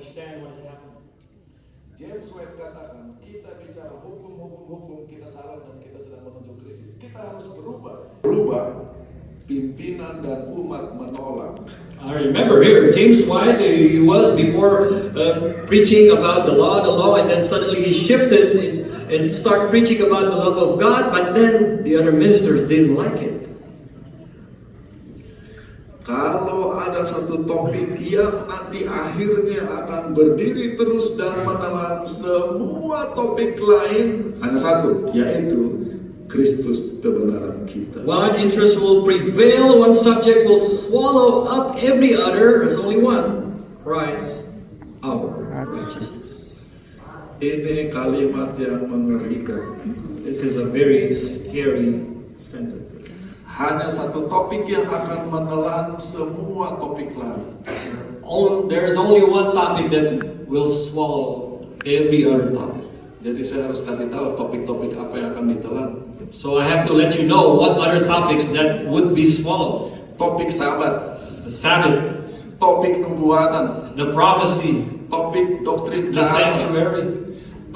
understand what is happening. James White katakan, kita bicara hukum, kita salah dan kita sedang menuju krisis. Kita harus berubah, pimpinan dan umat menolak. I remember here, James White, he was before preaching about the law, and then suddenly he shifted and started preaching about the love of God, but then the other ministers didn't like it. Kalau ada satu topik yang nanti akhirnya akan berdiri terus dan menelan semua topik lain, hanya satu, yaitu Kristus kebenaran kita. One interest will prevail, one subject will swallow up every other. There's only one, Christ, our righteousness. Ini kalimat yang mengerikan. This is a very scary sentence. Hanya satu topik yang akan menelan semua topik lain. There is only one topic that will swallow every other topic. Jadi saya harus kasih tahu topik-topik apa yang akan ditelan. So I have to let you know what other topics that would be swallowed. Topik sabat, The Sabbath, topik nubuatan, the prophecy, topik doktrin the keharusan, sanctuary,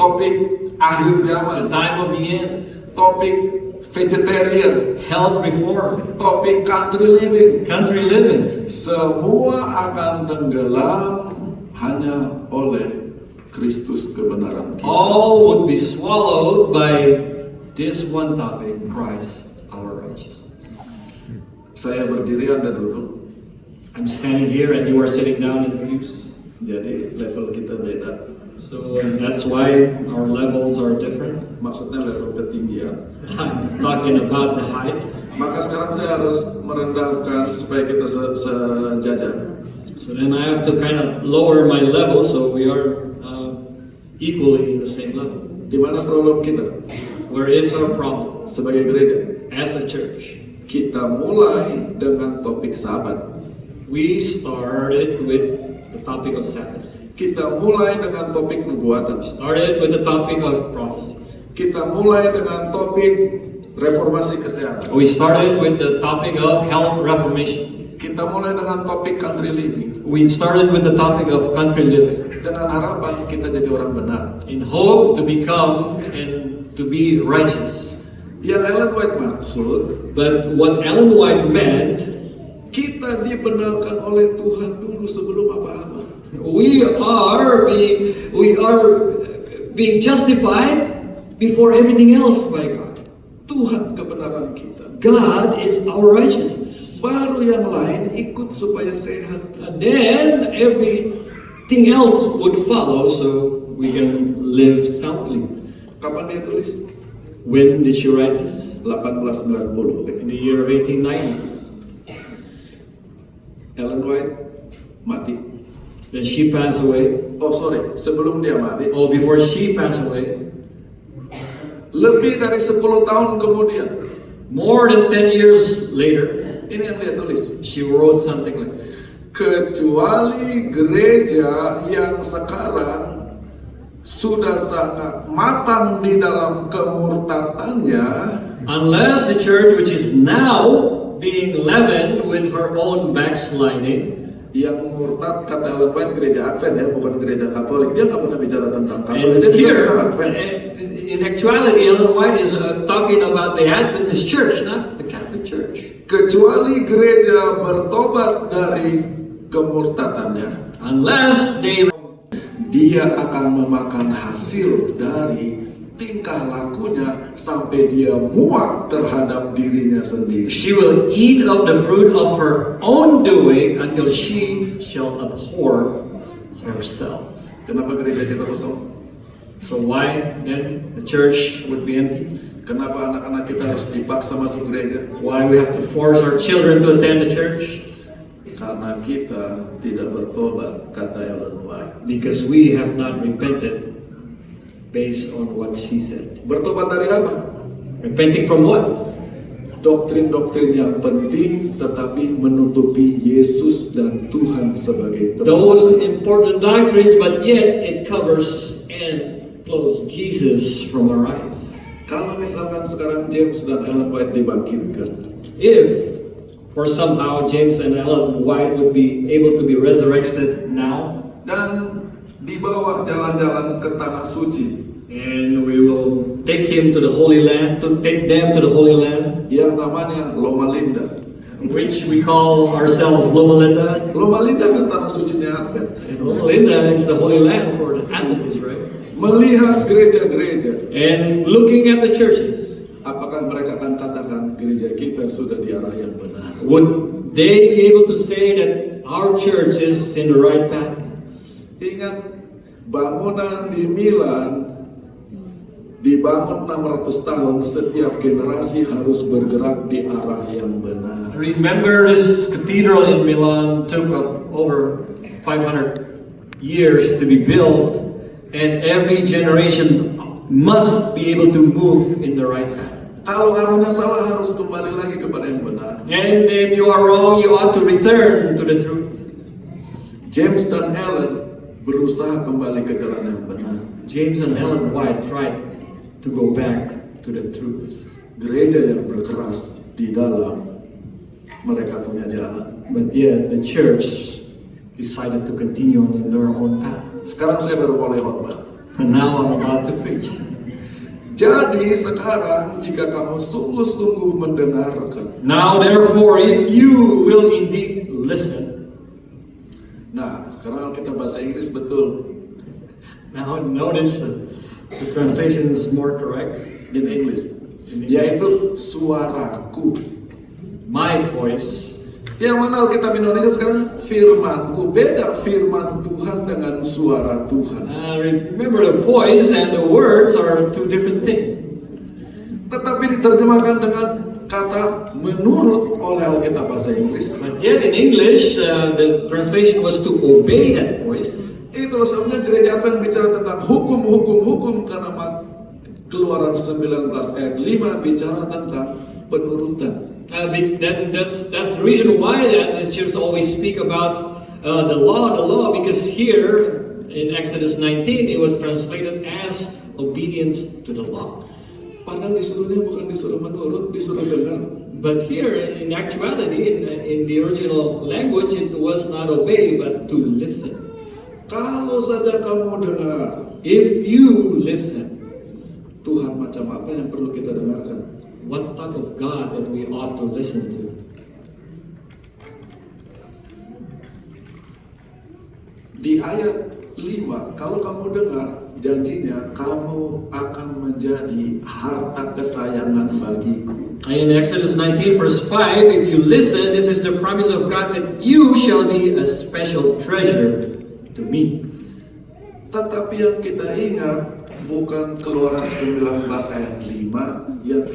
topik akhir the zaman, time of the end, topik vegetarian, health reform, topik country living. country living. Semua akan tenggelam hanya oleh Kristus kebenaran kita. All would be swallowed by this one topic, Christ, our righteousness. Saya berdiri, Anda duduk. I'm standing here and you are sitting down in the pews. Jadi level kita beda. So that's why our levels are different. Maksudnya level ketinggian. I'm talking about the height. Maka sekarang saya harus merendahkan supaya kita sejajar. So then I have to kind of lower my level so we are equally in the same level. Di mana problem kita? Where is our problem? Sebagai gereja, As a church, kita mulai dengan topik sabat. we started with the topic of Sabbath. Kita mulai dengan topik nubuatan. Started with the topic of prophecy. Kita mulai dengan topik reformasi kesehatan. We started with the topic of health reformation. Kita mulai dengan topik country living. We started with the topic of country living. Dengan harapan kita jadi orang benar. In hope to become and to be righteous. Yang Ellen White maksud, But what Ellen White meant, kita dibenarkan oleh Tuhan dulu sebelum apa-apa. we are being justified before everything else by God. Tuhan kebenaran kita. God is our righteousness. Baru yang lain ikut supaya sehat. And then everything else would follow so we can live soundly. Kapan dia tulis? When did she write this? 1890. Oke. In the year of 1890. Ellen White mati. Then she passed away. Oh sorry, sebelum dia mati. Oh, before she passed away, Lebih dari 10 tahun kemudian. more than 10 years later, Ini yang dia tulis. she wrote something like, Kecuali gereja yang sekarang sudah sangat matang di dalam kemurtadannya, unless the church which is now being leavened with her own backsliding, yang murtad kata Ellen White gereja Advent ya, bukan gereja Katolik. Dia nggak pernah bicara tentang Katolik. and Dia bicara here, tentang Advent. in actuality, Ellen White is talking about the Adventist church, not the Catholic church. Kecuali gereja bertobat dari kemurtadannya, Unless dia akan memakan hasil dari tingkah lakunya sampai dia muak terhadap dirinya sendiri. she will eat of the fruit of her own doing until she shall abhor herself. Kenapa gereja kita kosong? So why then the church would be empty? Kenapa anak-anak kita harus dipaksa masuk gereja? Why we have to force our children to attend the church? Karena kita tidak bertobat, kata Ellen White. Because we have not repented based on what she said. Bertobat dari apa? Repenting from what? Doktrin-doktrin yang penting tetapi menutupi Yesus dan Tuhan sebagai Tuhan. Those important doctrines, but yet it covers and closes Jesus from our eyes. Kalau misalkan sekarang James dan Ellen White dibangkitkan, If for somehow James and Ellen White would be able to be resurrected now, dan dibawa jalan-jalan ke tanah suci And we will take him to the Holy Land, to take them to the Holy Land, yang namanya Loma Linda. which we call ourselves Loma Linda. Loma Linda kan tanah sucinya Advent. And Loma Linda is the Holy Land for the Adventists, right? Melihat gereja-gereja, And looking at the churches, apakah mereka akan katakan gereja kita sudah di arah yang benar? would they be able to say that our church is in the right path? Ingat, bangunan di Milan dibangun 600 tahun, setiap generasi harus bergerak di arah yang benar. Remember, this cathedral in Milan took over 500 years to be built, and every generation must be able to move in the right path. Kalau arahnya salah, harus kembali lagi kepada yang benar. And if you are wrong, you ought to return to the truth. James dan Ellen berusaha kembali ke jalan yang benar. James and Ellen White tried to go back to the truth. Gereja yang berkeras di dalam mereka punya jalan. But yet, the church decided to continue on their own path. Sekarang saya baru mulai khotbah. And now I'm about to preach. Jadi sekarang jika kamu sungguh-sungguh mendengarkan. Now, therefore, if you will indeed listen. Nah, sekarang kita bahasa Inggris betul. Now, notice the translation is more correct. In English, yaitu suaraku. My voice. Yang mana Alkitab Indonesia sekarang firmanku. Beda firman Tuhan dengan suara Tuhan. Remember, the voice and the words are two different things. Tetapi diterjemahkan dengan kata menurut oleh Alkitab bahasa Inggris. But yet in English, the translation was to obey that voice. Itulah sebabnya gereja Advent bicara tentang hukum karena Keluaran 19 ayat 5 bicara tentang penurutan. That's the reason why the Adventists always speak about the law, because here in Exodus 19 it was translated as obedience to the law. Padahal disuruhnya bukan disuruh menurut, disuruh dengar. But here, in actuality, in the original language, it was not obey, but to listen. Kalau saja kamu dengar, If you listen, Tuhan macam apa yang perlu kita dengarkan? what type of God that we ought to listen to? Di ayat 5, kalau kamu dengar, janjinya kamu akan menjadi harta kesayangan bagiku. In Exodus 19 verse 5, if you listen, this is the promise of God that you shall be a special treasure to me. Tetapi yang kita ingat bukan Keluaran 19 ayat 5, yang